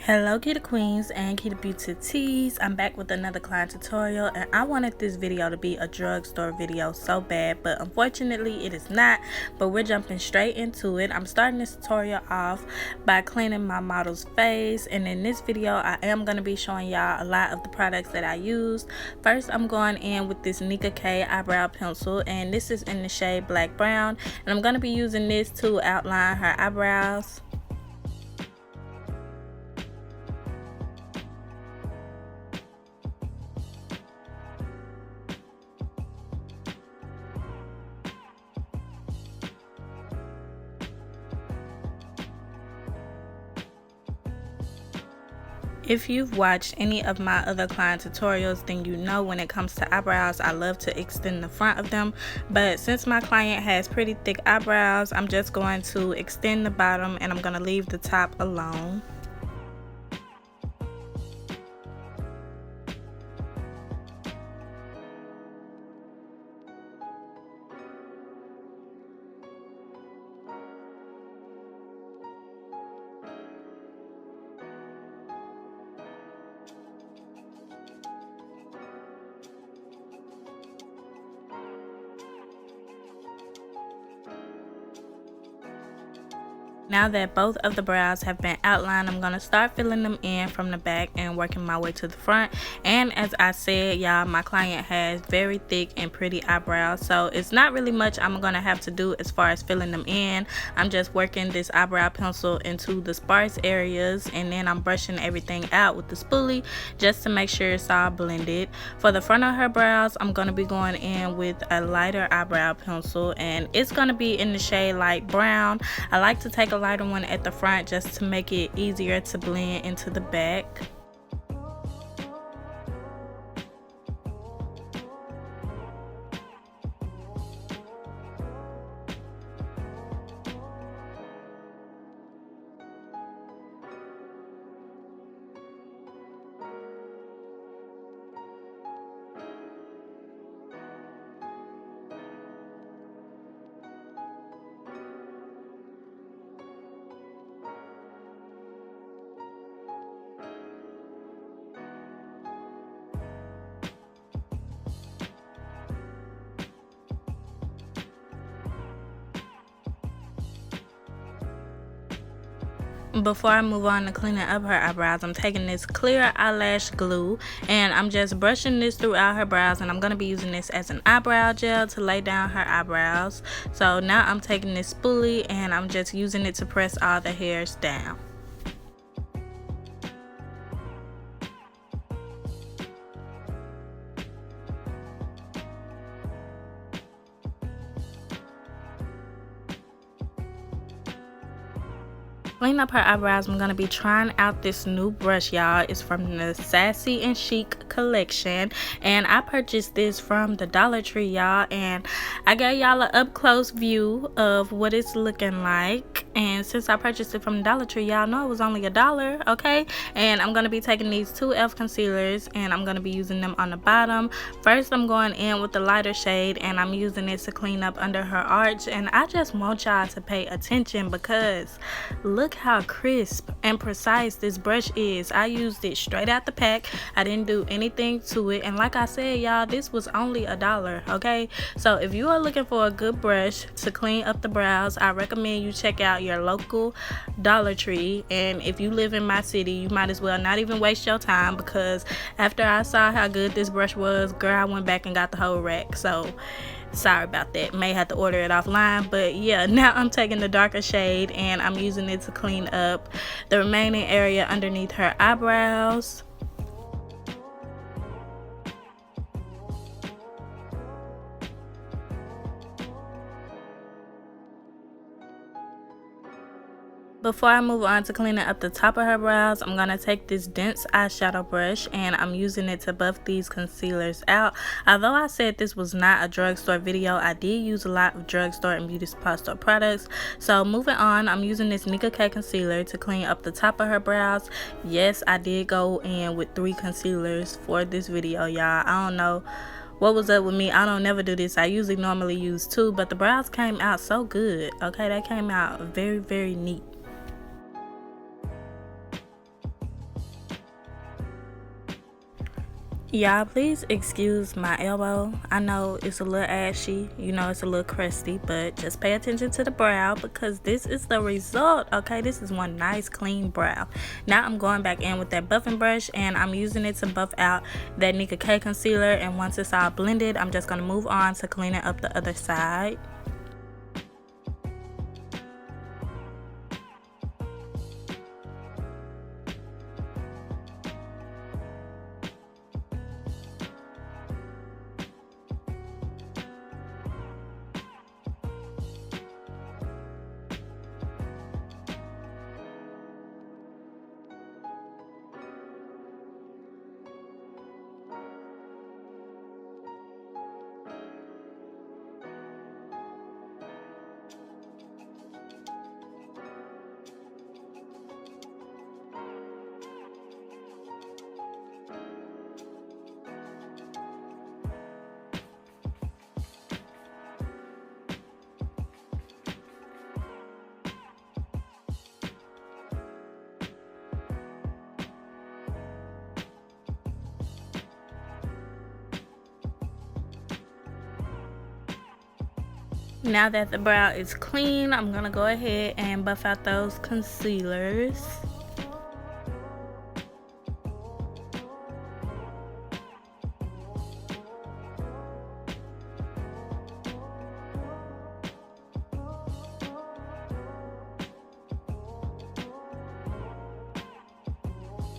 Hello Kita Queens and Kita Beauty Tees. I'm back with another client tutorial, and I wanted this video to be a drugstore video so bad, but unfortunately it is not. But we're jumping straight into it. I'm starting this tutorial off by cleaning my model's face, and in this video I am going to be showing y'all a lot of the products that I used. First, I'm going in with this Nicka K eyebrow pencil, and this is in the shade Black Brown, and I'm going to be using this to outline her eyebrows. If you've watched any of my other client tutorials, then you know when it comes to eyebrows, I love to extend the front of them. But since my client has pretty thick eyebrows, I'm just going to extend the bottom and I'm going to leave the top alone. Now that both of the brows have been outlined, I'm going to start filling them in from the back and working my way to the front. And as I said, y'all, my client has very thick and pretty eyebrows, so it's not really much I'm going to have to do as far as filling them in. I'm just working this eyebrow pencil into the sparse areas, and then I'm brushing everything out with the spoolie just to make sure it's all blended. For the front of her brows, I'm going to be going in with a lighter eyebrow pencil, and it's going to be in the shade light brown. I like to take a lighter one at the front just to make it easier to blend into the back. Before I move on to cleaning up her eyebrows, I'm taking this clear eyelash glue and I'm just brushing this throughout her brows, and I'm going to be using this as an eyebrow gel to lay down her eyebrows. So now I'm taking this spoolie and I'm just using it to press all the hairs down. Clean up her eyebrows, I'm going to be trying out this new brush, y'all. It's from the Sassy and Chic collection, and I purchased this from the Dollar Tree, y'all, and I got y'all an up close view of what it's looking like. And since I purchased it from the Dollar Tree, y'all know it was only $1, okay? And I'm going to be taking these two e.l.f. concealers and I'm going to be using them on the bottom. First, I'm going in with the lighter shade and I'm using it to clean up under her arch. And I just want y'all to pay attention because look how crisp and precise this brush is. I used it straight out the pack. I didn't do anything to it, and like I said, y'all, this was only $1, okay? So if you are looking for a good brush to clean up the brows, I recommend you check out your local Dollar Tree. And if you live in my city, you might as well not even waste your time, because after I saw how good this brush was, girl, I went back and got the whole rack. So sorry about that, may have to order it offline. But yeah, now I'm taking the darker shade and I'm using it to clean up the remaining area underneath her eyebrows. Before I move on to cleaning up the top of her brows, I'm going to take this dense eyeshadow brush and I'm using it to buff these concealers out. Although I said this was not a drugstore video, I did use a lot of drugstore and beauty supply store products. So moving on, I'm using this Nicka K concealer to clean up the top of her brows. Yes, I did go in with 3 concealers for this video, y'all. I don't know what was up with me. I don't never do this. I usually normally use 2, but the brows came out so good. Okay, they came out very, very neat. Y'all, please excuse my elbow. I know it's a little ashy, you know, it's a little crusty, but just pay attention to the brow because this is the result, okay? This is one nice clean brow. Now I'm going back in with that buffing brush and I'm using it to buff out that Nicka K concealer, and once it's all blended, I'm just going to move on to cleaning up the other side. Now that the brow is clean, I'm gonna go ahead and buff out those concealers.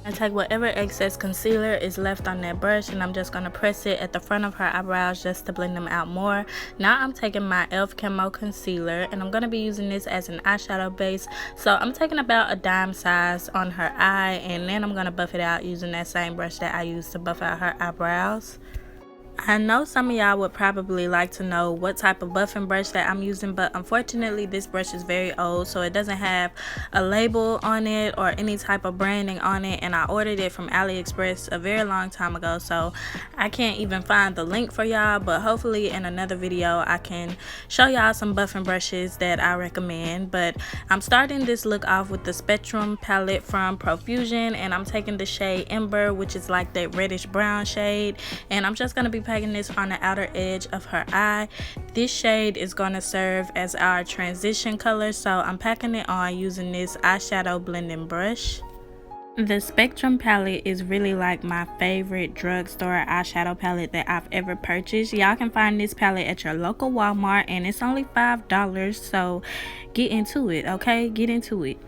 And take whatever excess concealer is left on that brush and I'm just going to press it at the front of her eyebrows just to blend them out more. Now I'm taking my e.l.f. Camo concealer and I'm going to be using this as an eyeshadow base. So I'm taking about a dime size on her eye and then I'm going to buff it out using that same brush that I used to buff out her eyebrows. I know some of y'all would probably like to know what type of buffing brush that I'm using, but unfortunately this brush is very old, so it doesn't have a label on it or any type of branding on it, and I ordered it from AliExpress a very long time ago, so I can't even find the link for y'all. But hopefully in another video I can show y'all some buffing brushes that I recommend. But I'm starting this look off with the Spectrum palette from Profusion, and I'm taking the shade Ember, which is like that reddish brown shade, and I'm just going to be packing this on the outer edge of her eye. This shade is going to serve as our transition color, so I'm packing it on using this eyeshadow blending brush. The Spectrum palette is really like my favorite drugstore eyeshadow palette that I've ever purchased. Y'all can find this palette at your local Walmart and it's only $5, so get into it, okay? Get into it.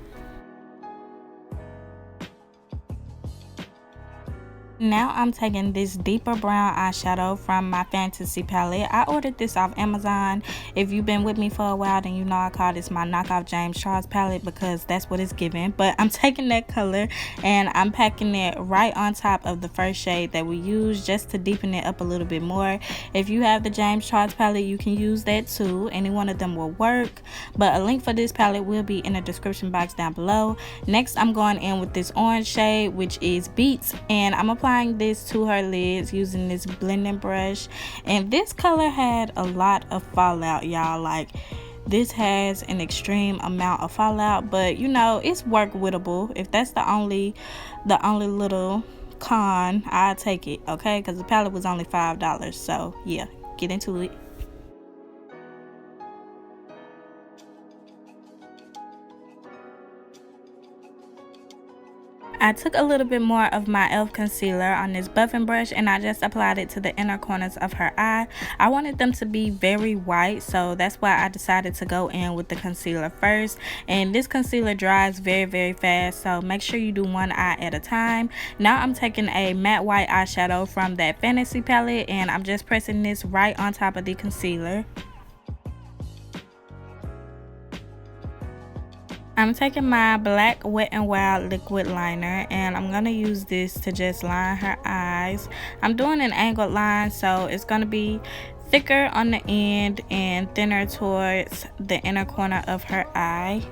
Now I'm taking this deeper brown eyeshadow from my Fantasy palette. I ordered this off Amazon. If you've been with me for a while, then you know I call this my knockoff James Charles palette because that's what it's giving. But I'm taking that color and I'm packing it right on top of the first shade that we used just to deepen it up a little bit more. If you have the James Charles palette, you can use that too. Any one of them will work. But a link for this palette will be in the description box down below. Next, I'm going in with this orange shade, which is Beats, and I'm applying this to her lids using this blending brush. And this color had a lot of fallout, y'all. Like, this has an extreme amount of fallout, but you know, it's workwittable. If that's the only little con, I'll take it, okay? Because the palette was only $5, so yeah, get into it. I took a little bit more of my e.l.f. concealer on this buffing brush and I just applied it to the inner corners of her eye. I wanted them to be very white, so that's why I decided to go in with the concealer first. And this concealer dries very fast, so make sure you do one eye at a time. Now I'm taking a matte white eyeshadow from that Fantasy palette and I'm just pressing this right on top of the concealer. I'm taking my black Wet n Wild liquid liner and I'm going to use this to just line her eyes. I'm doing an angled line, so it's going to be thicker on the end and thinner towards the inner corner of her eye.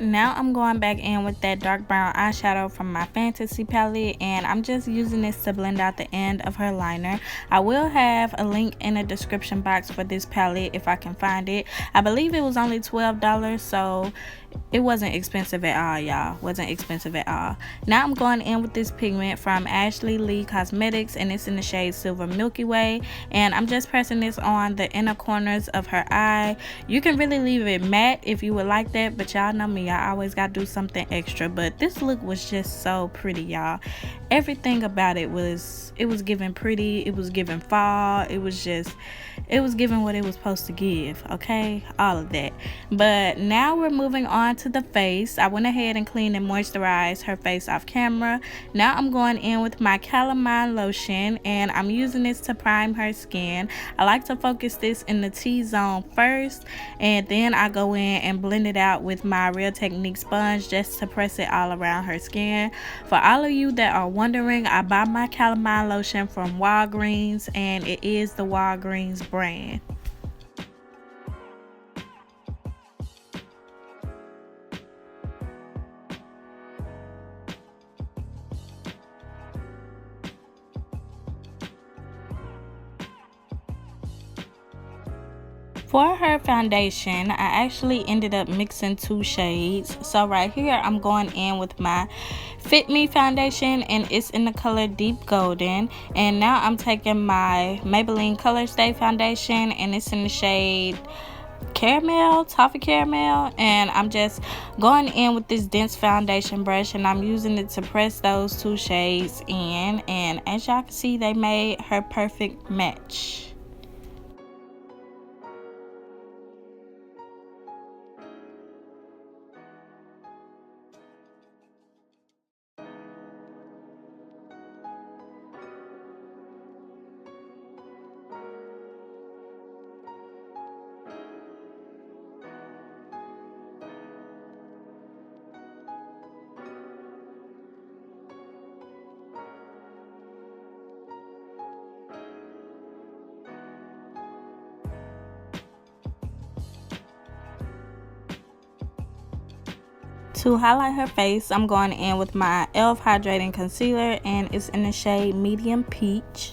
Now I'm going back in with that dark brown eyeshadow from my Fantasy palette, and I'm just using this to blend out the end of her liner. I will have a link in the description box for this palette if I can find it. I believe it was only $12, so it wasn't expensive at all, y'all. Wasn't expensive at all. Now I'm going in with this pigment from AshleyLeeCosmetics, and it's in the shade Silver Milky Way, and I'm just pressing this on the inner corners of her eye. You can really leave it matte if you would like that, but y'all know me, I always gotta do something extra. But this look was just so pretty, y'all. Everything about it was giving pretty, it was giving fall, it was giving what it was supposed to give, okay? All of that. But now we're moving on to the face. I went ahead and cleaned and moisturized her face off camera. Now I'm going in with my calamine lotion, and I'm using this to prime her skin. I like to focus this in the T-zone first, and then I go in and blend it out with my Real Technique sponge just to press it all around her skin. For all of you that are wondering, I buy my calamine lotion from Walgreens, and it is the Walgreens brand. For her foundation, I actually ended up mixing 2 shades. So right here, I'm going in with my Fit Me foundation, and it's in the color Deep Golden. And now I'm taking my Maybelline Colorstay foundation, and it's in the shade Caramel, Toffee Caramel, and I'm just going in with this dense foundation brush, and I'm using it to press those 2 shades in. And as y'all can see, they made her perfect match. To highlight her face, I'm going in with my e.l.f. Hydrating Concealer, and it's in the shade Medium Peach.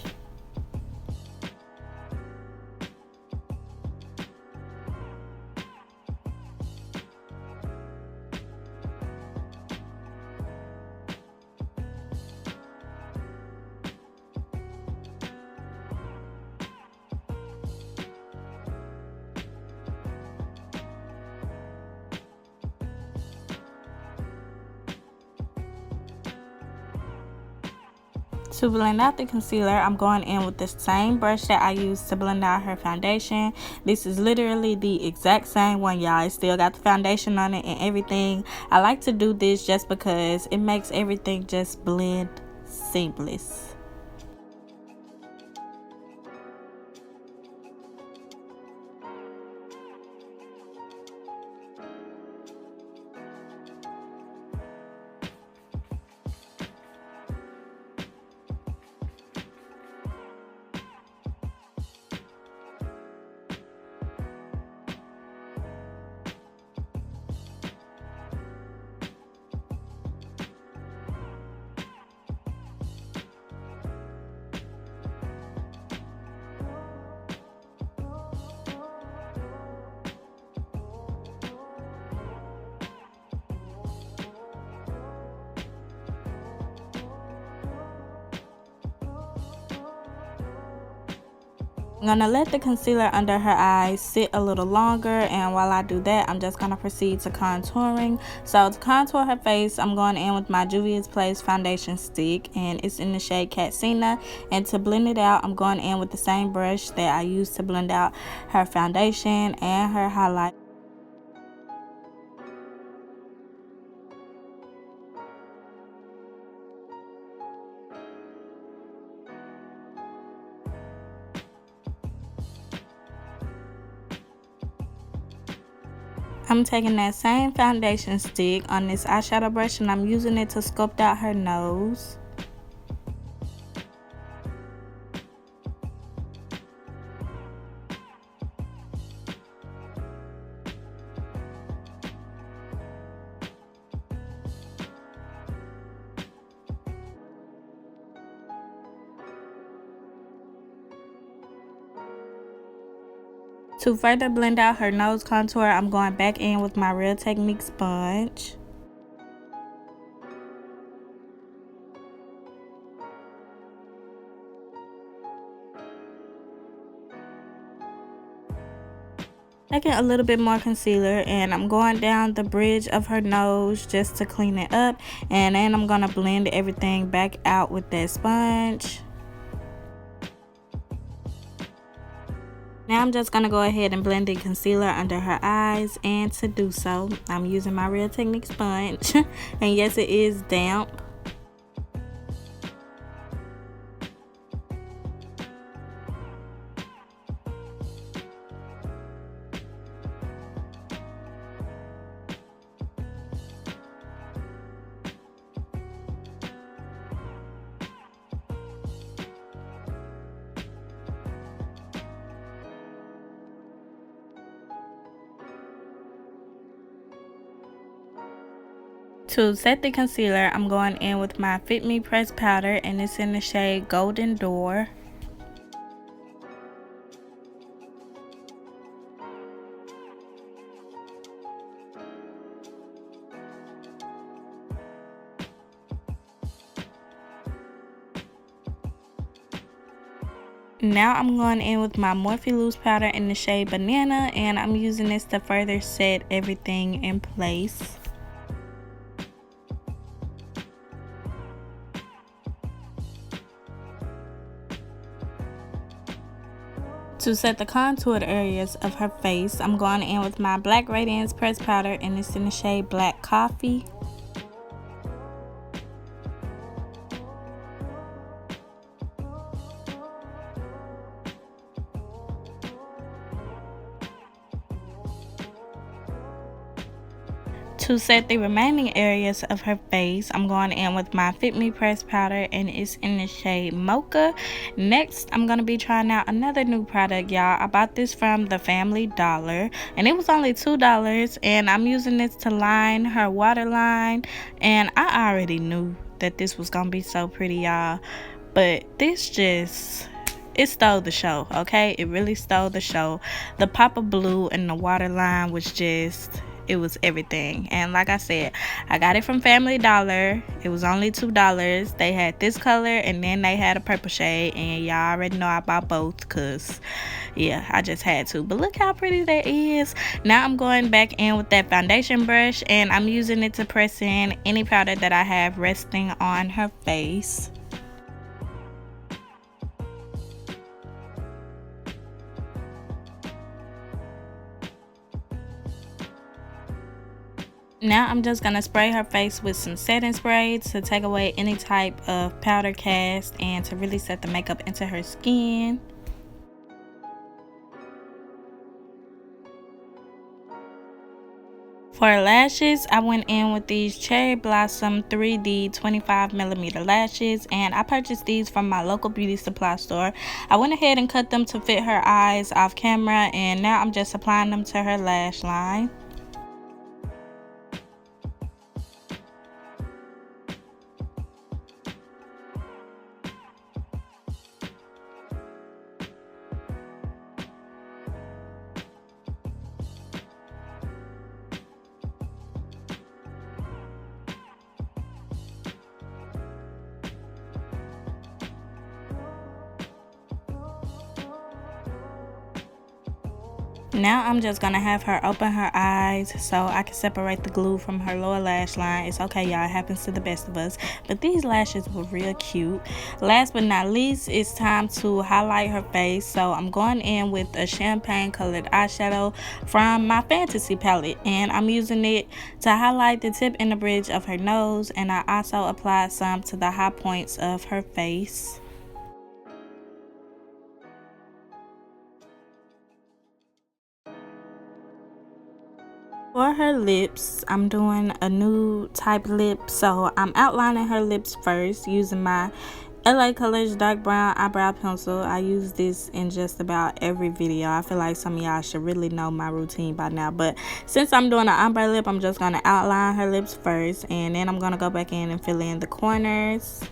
To blend out the concealer, I'm going in with the same brush that I used to blend out her foundation. This is literally the exact same one, y'all. It still got the foundation on it and everything. I like to do this just because it makes everything just blend seamless. I'm gonna let the concealer under her eyes sit a little longer, and while I do that, I'm just gonna proceed to contouring. So to contour her face, I'm going in with my Juvia's Place foundation stick, and it's in the shade Katsina. And to blend it out, I'm going in with the same brush that I used to blend out her foundation and her highlight. I'm taking that same foundation stick on this eyeshadow brush, and I'm using it to sculpt out her nose. To further blend out her nose contour, I'm going back in with my Real Technique sponge. Taking a little bit more concealer, and I'm going down the bridge of her nose just to clean it up, and then I'm going to blend everything back out with that sponge. Now I'm just going to go ahead and blend the concealer under her eyes, and to do so, I'm using my Real Technique sponge. And yes, it is damp. To set the concealer, I'm going in with my Fit Me pressed powder, and it's in the shade Golden Dore. Now I'm going in with my Morphe loose powder in the shade Banana, and I'm using this to further set everything in place. To set the contoured areas of her face, I'm going in with my Black Radiance pressed powder, and it's in the shade Black Coffee. To set the remaining areas of her face, I'm going in with my Fit Me pressed powder, and it's in the shade Mocha. Next, I'm going to be trying out another new product, y'all. I bought this from the Family Dollar, and it was only $2, and I'm using this to line her waterline. And I already knew that this was going to be so pretty, y'all, but this just... it stole the show, okay? It really stole the show. The pop of blue and the waterline was just... it was everything. And like I said, I got it from Family Dollar. It was only $2. They had this color, and then they had a purple shade, and y'all already know I bought both because yeah, I just had to. But look how pretty that is. Now I'm going back in with that foundation brush, and I'm using it to press in any powder that I have resting on her face. Now I'm just going to spray her face with some setting spray to take away any type of powder cast and to really set the makeup into her skin. For lashes, I went in with these Cherry Blossom 3D 25mm lashes, and I purchased these from my local beauty supply store. I went ahead and cut them to fit her eyes off camera, and now I'm just applying them to her lash line. Now I'm just gonna have her open her eyes so I can separate the glue from her lower lash line. It's okay, y'all, it happens to the best of us, but these lashes were real cute. Last but not least, it's time to highlight her face, so I'm going in with a champagne colored eyeshadow from my Fantasy palette, and I'm using it to highlight the tip and the bridge of her nose, and I also applied some to the high points of her face. For her lips, I'm doing a nude type lip, so I'm outlining her lips first using my LA Colors Dark Brown Eyebrow Pencil. I use this in just about every video. I feel like some of y'all should really know my routine by now, but since I'm doing an ombre lip, I'm just going to outline her lips first, and then I'm going to go back in and fill in the corners.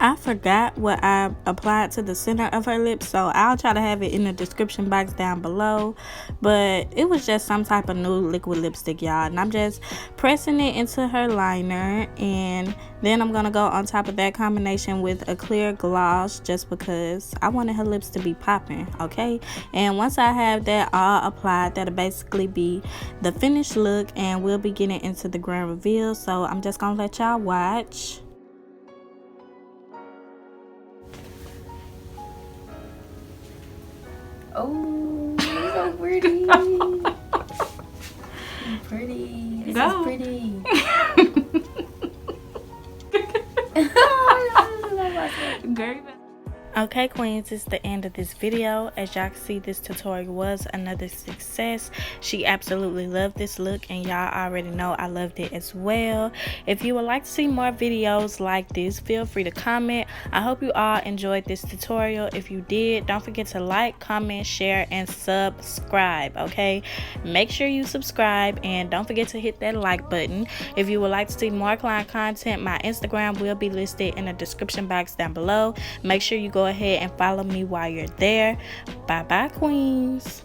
I forgot what I applied to the center of her lips, so I'll try to have it in the description box down below. But it was just some type of nude liquid lipstick, y'all, and I'm just pressing it into her liner, and then I'm gonna go on top of that combination with a clear gloss, just because I wanted her lips to be popping. Okay, and once I have that all applied, that'll basically be the finished look, and we'll be getting into the grand reveal. So I'm just gonna let y'all watch. Oh, so pretty. Pretty. This is pretty. Girl. Okay, queens, it's the end of this video. As y'all can see, this tutorial was another success. She absolutely loved this look, and y'all already know I loved it as well. If you would like to see more videos like this, feel free to comment. I hope you all enjoyed this tutorial. If you did, don't forget to like, comment, share, and subscribe. Okay, make sure you subscribe, and don't forget to hit that like button. If you would like to see more client content, my Instagram will be listed in the description box down below. Make sure you go ahead and follow me while you're there. Bye bye, queens.